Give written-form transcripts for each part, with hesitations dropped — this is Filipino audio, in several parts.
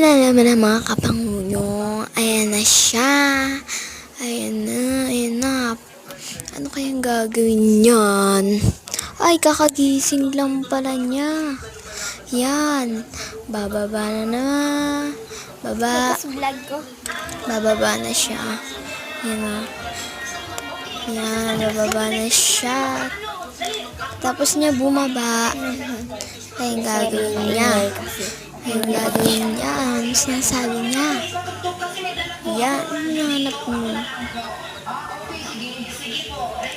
na naman ang mga kapanguno. Ayan na siya. Ayan na. Ano kayang gagawin niyan? Ay, kakagising lang pala niya. Yan. Bababa na. Vlog ko. Bababa na siya. Yan na. Yan, bababa na siya. Tapos niya bumaba. Kayang gagawin niya. Yung gagawin niya, ano sinasabi niya? Yan, hinahanap mo.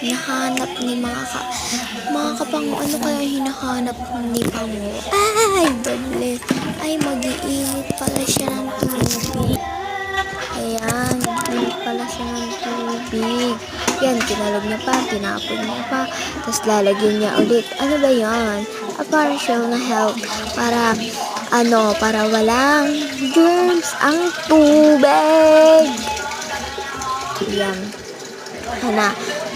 Hinahanap ni mga kapango. Ano kaya hinahanap ni Pango? Ay, doble. Ay, mag-iinit pala siya ng tubig. Ayan, mag-iinit pala siya ng tubig. Yan, kinalog niya pa, tinapon niya pa, tapos lalagyan niya ulit. Ano ba yan? A partial na help para walang germs ang tubig. Yan. Ana,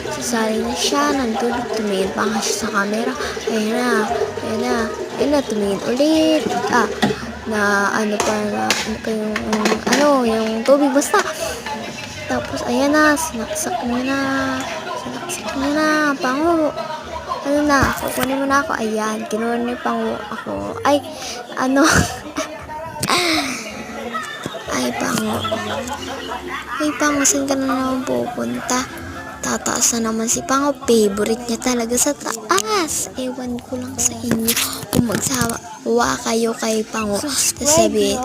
sasali na siya ng tubig. Tumingin pa nga siya sa camera. Ayan na, tumingin ulit. Yung tubig basta. Tapos, ayan na, sinaksak niya na, Pango. Ano na, kukunin mo na ako. Ayan, kinuha ni Pango ako. Ay, Pango, saan ka na naman pupunta? Tataas na naman si Pango. Favorite niya talaga sa taas. Ewan ko lang sa inyo. Kung magsawa kayo kay Pango, sasabihin,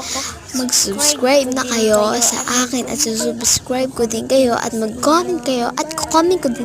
mag-subscribe na kayo sa akin at susubscribe ko din kayo at mag-comment kayo at kukomment ko din